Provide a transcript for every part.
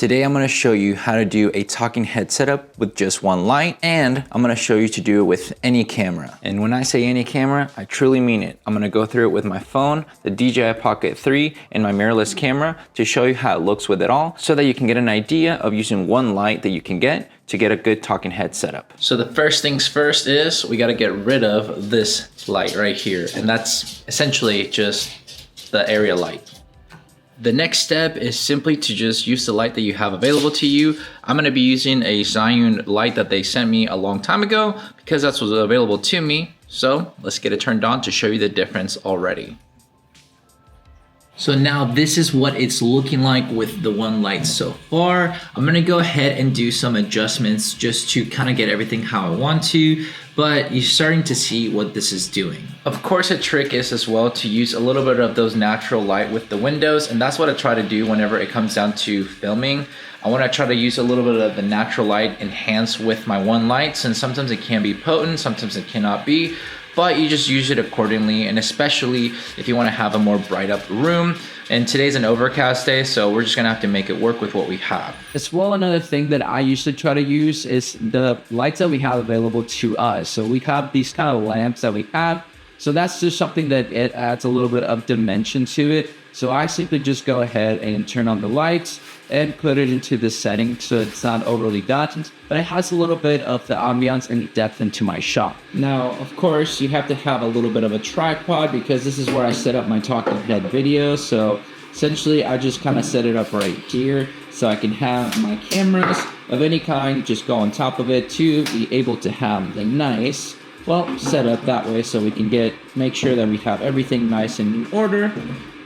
Today I'm going to show you how to do a talking head setup with just one light, and I'm going to show you to do it with any camera. And when I say any camera, I truly mean it. I'm going to go through it with my phone, the DJI Pocket 3, and my mirrorless camera to show you how it looks with it all, so that you can get an idea of using one light that you can get to get a good talking head setup. So the first things first is we got to get rid of this light right here, and that's essentially just the area light. The next step is simply to just use the light that you have available to you. I'm gonna be using a Zhiyun light that they sent me a long time ago because that's what's available to me. So let's get it turned on to show you the difference already. So now this is what it's looking like with the one light so far. I'm gonna go ahead and do some adjustments just to kind of get everything how I want to, but you're starting to see what this is doing. Of course, a trick is as well to use a little bit of those natural light with the windows, and that's what I try to do whenever it comes down to filming. I want to try to use a little bit of the natural light enhanced with my one light, since sometimes it can be potent, sometimes it cannot be. But you just use it accordingly, and especially if you want to have a more bright up room. And today's an overcast day, so we're just gonna have to make it work with what we have. As well, another thing that I usually try to use is the lights that we have available to us. So we have these kind of lamps that we have. So that's just something that it adds a little bit of dimension to it. So I simply just go ahead and turn on the lights and put it into the setting so it's not overly darkened, but it has a little bit of the ambiance and depth into my shot. Now, of course, you have to have a little bit of a tripod because this is where I set up my talking head video. So essentially, I just kind of set it up right here so I can have my cameras of any kind just go on top of it to be able to have the nice, well, set up that way so we can make sure that we have everything nice and in order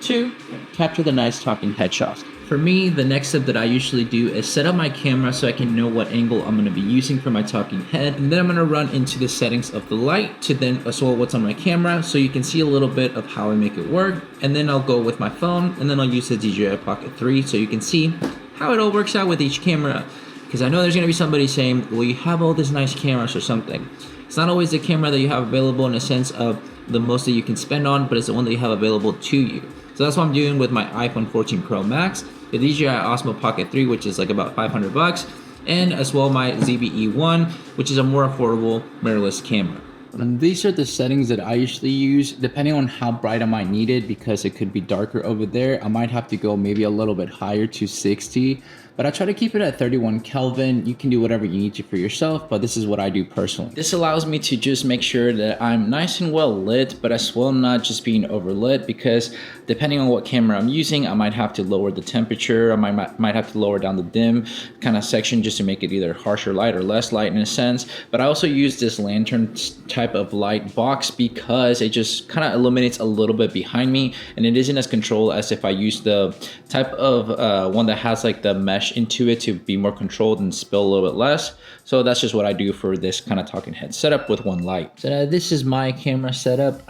to capture the nice talking head shots. For me, the next step that I usually do is set up my camera so I can know what angle I'm going to be using for my talking head, and then I'm going to run into the settings of the light to then as well what's on my camera so you can see a little bit of how I make it work, and then I'll go with my phone and then I'll use the DJI Pocket 3 so you can see how it all works out with each camera, because I know there's going to be somebody saying, well, you have all these nice cameras or something. It's not always the camera that you have available in a sense of the most that you can spend on, but it's the one that you have available to you. So that's what I'm doing with my iPhone 14 Pro Max, the DJI Osmo Pocket 3, which is like about 500 bucks, and as well my ZV-E1, which is a more affordable mirrorless camera. And these are the settings that I usually use depending on how bright I might need it, because it could be darker over there. I might have to go maybe a little bit higher to 60, but I try to keep it at 31 Kelvin. You can do whatever you need to for yourself, but this is what I do personally. This allows me to just make sure that I'm nice and well lit, but as well not just being overlit, because depending on what camera I'm using, I might have to lower the temperature. I might have to lower down the dim kind of section just to make it either harsher light or less light in a sense. But I also use this lantern type of light box because it just kind of illuminates a little bit behind me, and it isn't as controlled as if I use the type of one that has like the mesh into it to be more controlled and spill a little bit less. So that's just what I do for this kind of talking head setup with one light. So this is my camera setup.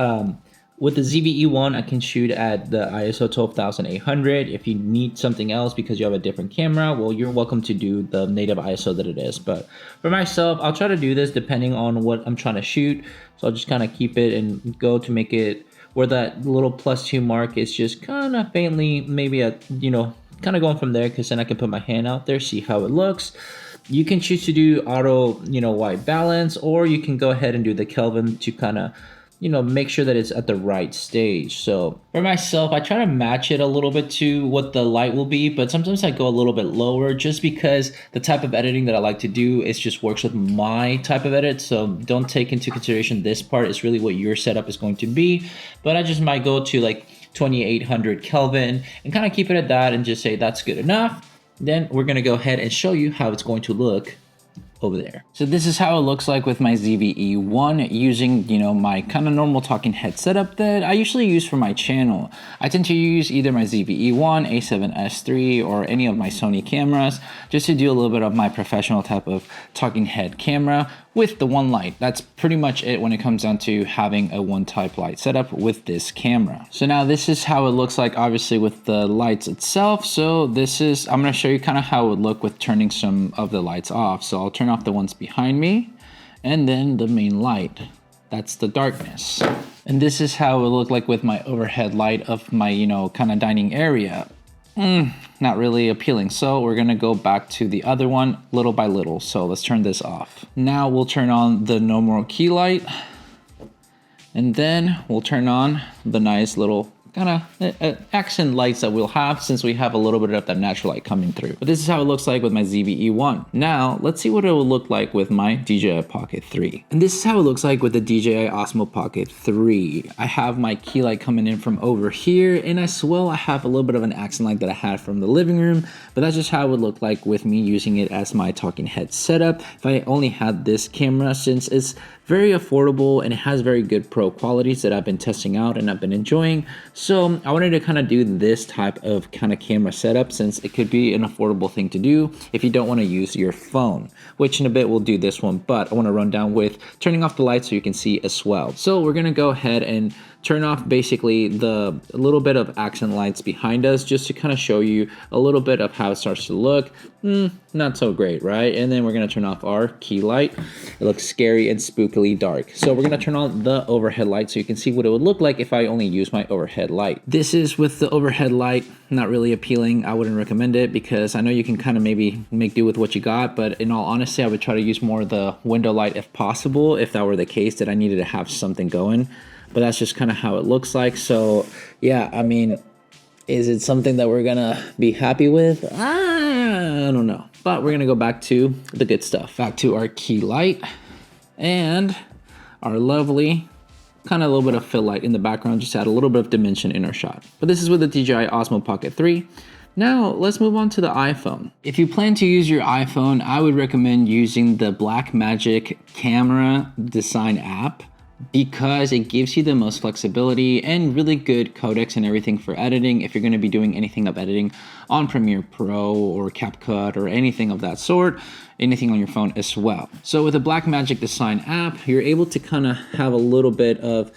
With the ZV-E1, I can shoot at the ISO 12800. If you need something else because you have a different camera, well, you're welcome to do the native ISO that it is. But for myself, I'll try to do this depending on what I'm trying to shoot. So I'll just kind of keep it and go to make it where that little +2 mark is just kind of faintly, maybe kind of going from there, because then I can put my hand out there, see how it looks. You can choose to do auto, white balance, or you can go ahead and do the Kelvin to kind of, make sure that it's at the right stage. So for myself, I try to match it a little bit to what the light will be, but sometimes I go a little bit lower just because the type of editing that I like to do is just works with my type of edit. So don't take into consideration this part. It's really what your setup is going to be. But I just might go to like 2800 Kelvin and kind of keep it at that and just say that's good enough. Then we're going to go ahead and show you how it's going to look over there. So this is how it looks like with my ZV-E1 using, my kind of normal talking head setup that I usually use for my channel. I tend to use either my ZV-E1, A7S III, or any of my Sony cameras just to do a little bit of my professional type of talking head camera with the one light. That's pretty much it when it comes down to having a one type light setup with this camera. So now this is how it looks like, obviously, with the lights itself. So I'm gonna show you kind of how it would look with turning some of the lights off. So I'll turn off the ones behind me and then the main light. That's the darkness. And this is how it would look like with my overhead light of my, kind of dining area. not really appealing. So we're gonna go back to the other one little by little. So let's turn this off. Now we'll turn on the normal key light, and then we'll turn on the nice little kind of accent lights that we'll have, since we have a little bit of that natural light coming through. But this is how it looks like with my ZV-E1. Now let's see what it will look like with my DJI Pocket 3. And this is how it looks like with the DJI Osmo Pocket 3. I have my key light coming in from over here, and as well I have a little bit of an accent light that I had from the living room, but that's just how it would look like with me using it as my talking head setup if I only had this camera, since it's very affordable and it has very good pro qualities that I've been testing out and I've been enjoying. So I wanted to kind of do this type of camera setup, since it could be an affordable thing to do if you don't want to use your phone, which in a bit we'll do this one, but I want to run down with turning off the lights so you can see as well. So we're going to go ahead and turn off basically the little bit of accent lights behind us, just to kind of show you a little bit of how it starts to look. Not so great, right? And then we're going to turn off our key light. It looks scary and spookily dark. So we're going to turn on the overhead light so you can see what it would look like if I only use my overhead light. This is with the overhead light. Not really appealing. I wouldn't recommend it, because I know you can kind of maybe make do with what you got, but in all honesty, I would try to use more of the window light if possible, if that were the case that I needed to have something going. But that's just kind of how it looks like. So yeah, I mean, is it something that we're gonna be happy with? I don't know. But we're gonna go back to the good stuff. Back to our key light and our lovely kind of a little bit of fill light in the background, just to add a little bit of dimension in our shot. But this is with the DJI Osmo Pocket 3. Now let's move on to the iPhone. If you plan to use your iPhone, I would recommend using the Blackmagic camera design app, because it gives you the most flexibility and really good codecs and everything for editing if you're going to be doing anything of editing on Premiere Pro or CapCut or anything of that sort, anything on your phone as well. So with the Blackmagic Design app, you're able to kind of have a little bit of,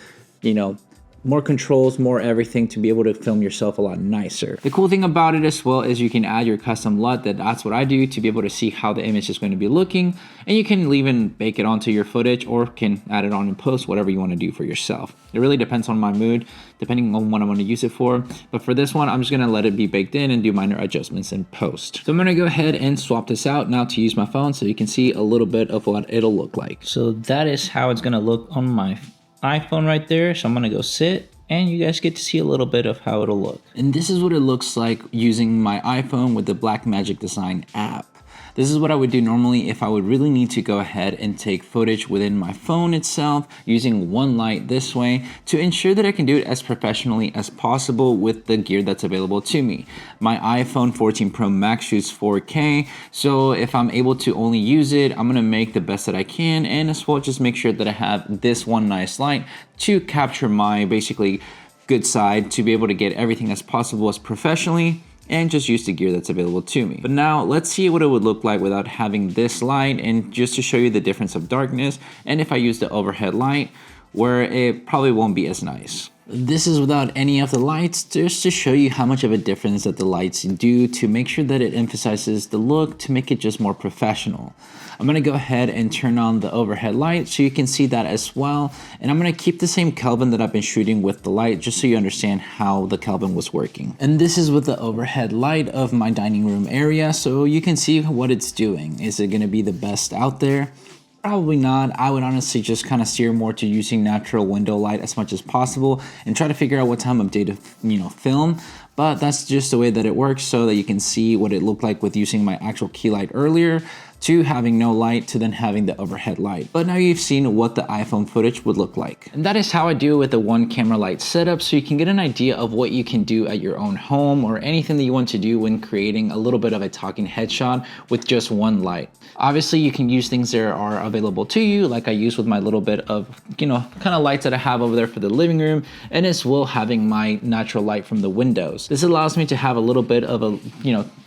more controls, more everything to be able to film yourself a lot nicer. The cool thing about it as well is you can add your custom LUT. That's what I do to be able to see how the image is going to be looking, and you can even bake it onto your footage or can add it on in post, whatever you want to do for yourself. It really depends on my mood, depending on what I want to use it for. But for this one, I'm just going to let it be baked in and do minor adjustments in post. So I'm going to go ahead and swap this out now to use my phone so you can see a little bit of what it'll look like. So that is how it's going to look on my iPhone right there. So I'm gonna go sit and you guys get to see a little bit of how it'll look. And this is what it looks like using my iPhone with the Blackmagic Design app. This is what I would do normally if I would really need to go ahead and take footage within my phone itself using one light this way to ensure that I can do it as professionally as possible with the gear that's available to me. My iPhone 14 Pro Max shoots 4K, so if I'm able to only use it, I'm gonna make the best that I can, and as well just make sure that I have this one nice light to capture my basically good side, to be able to get everything as possible as professionally and just use the gear that's available to me. But now let's see what it would look like without having this light, and just to show you the difference of darkness, and if I use the overhead light, where it probably won't be as nice. This is without any of the lights, just to show you how much of a difference that the lights do, to make sure that it emphasizes the look, to make it just more professional. I'm gonna go ahead and turn on the overhead light so you can see that as well. And I'm gonna keep the same Kelvin that I've been shooting with the light, just so you understand how the Kelvin was working. And this is with the overhead light of my dining room area, so you can see what it's doing. Is it gonna be the best out there? Probably not. I would honestly just kind of steer more to using natural window light as much as possible and try to figure out what time of day to, film. But that's just the way that it works, so that you can see what it looked like with using my actual key light earlier, to having no light, to then having the overhead light. But now you've seen what the iPhone footage would look like. And that is how I do it with the one camera light setup, so you can get an idea of what you can do at your own home or anything that you want to do when creating a little bit of a talking headshot with just one light. Obviously you can use things that are available to you, like I use with my little bit of, kind of lights that I have over there for the living room, and as well having my natural light from the windows. This allows me to have a little bit of a,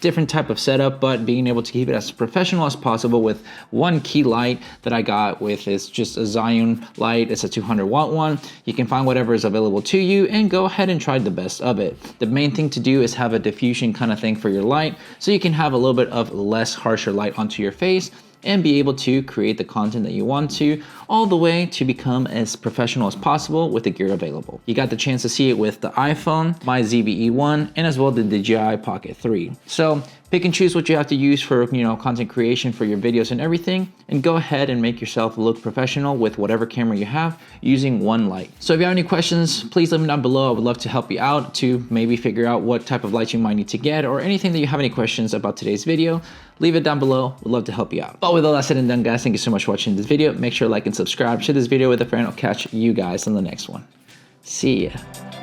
different type of setup, but being able to keep it as professional as possible with one key light that I got with is just a Zion light. It's a 200-watt one. You can find whatever is available to you and go ahead and try the best of it. The main thing to do is have a diffusion kind of thing for your light, so you can have a little bit of less harsher light onto your face, and be able to create the content that you want to, all the way to become as professional as possible with the gear available. You got the chance to see it with the iPhone, my ZVE1, and as well the DJI Pocket 3. So pick and choose what you have to use for, content creation for your videos and everything, and go ahead and make yourself look professional with whatever camera you have using one light. So if you have any questions, please let me know down below. I would love to help you out to maybe figure out what type of lights you might need to get, or anything that you have any questions about today's video, leave it down below. We'd love to help you out. But with all that said and done, guys, thank you so much for watching this video. Make sure to like and subscribe, share this video with a friend. I'll catch you guys on the next one. See ya.